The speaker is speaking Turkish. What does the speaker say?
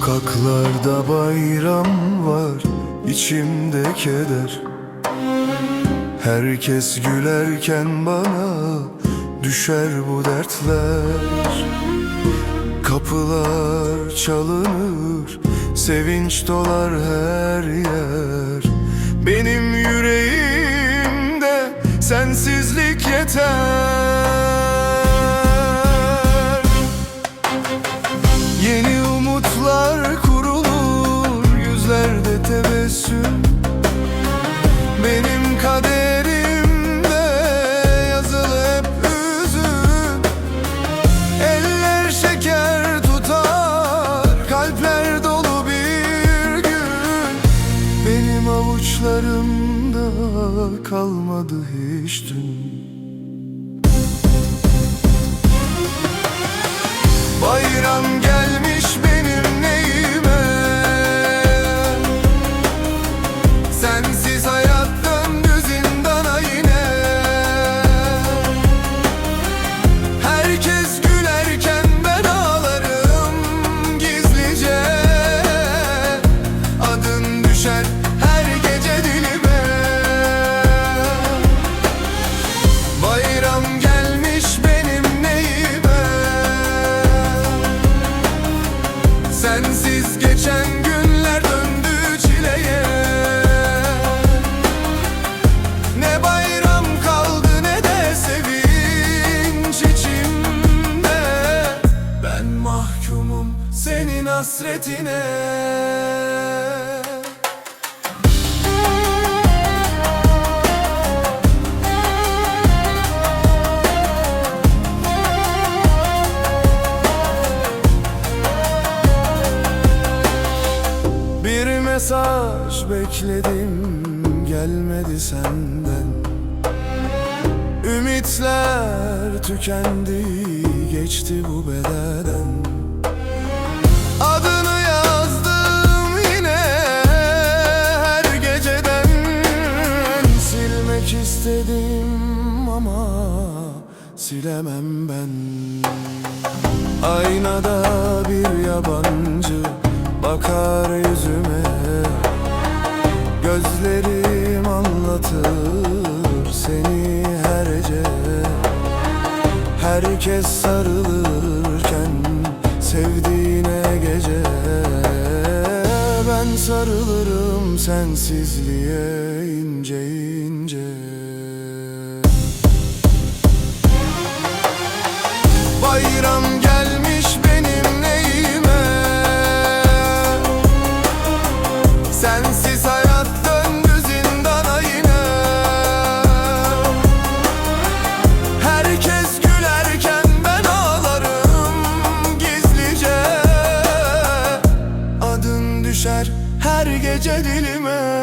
Sokaklarda bayram var, içimde keder. Herkes gülerken bana düşer bu dertler. Kapılar çalınır, sevinç dolar her yer. Benim yüreğimde sensizlik yeter. Yeni umutlar kurulur, yüzlerde tebessüm. Benim kaderimde yazılı hep hüzün. Eller şeker tutar, kalpler dolu bir gün. Benim avuçlarımda kalmadı hiç dün. Bayram gelmiş benim neyime, sensiz hayat döndü zindana yine. Herkes gülerken ben ağlarım gizlice. Adın düşer her gece dilime. Bayram gelmiş benim neyime, sensiz geçen günler döndü çileye. Ne bayram kaldı ne de sevinç içimde. Ben mahkumum senin hasretine. Bir mesaj bekledim, gelmedi senden. Ümitler tükendi, geçti bu bedelden. Adını yazdım yine her geceden. Silmek istedim ama silemem ben. Aynada bir yabancı bakar yüzüme. Gözlerim anlatır seni her gece. Herkes sarılırken sevdiğine gece. Ben sarılırım sensizliğe ince ince. Bayram gelmiş benim neyime, sensiz hayat döndü zindana yine. Herkes gülerken ben ağlarım gizlice. Adın düşer her gece dilime.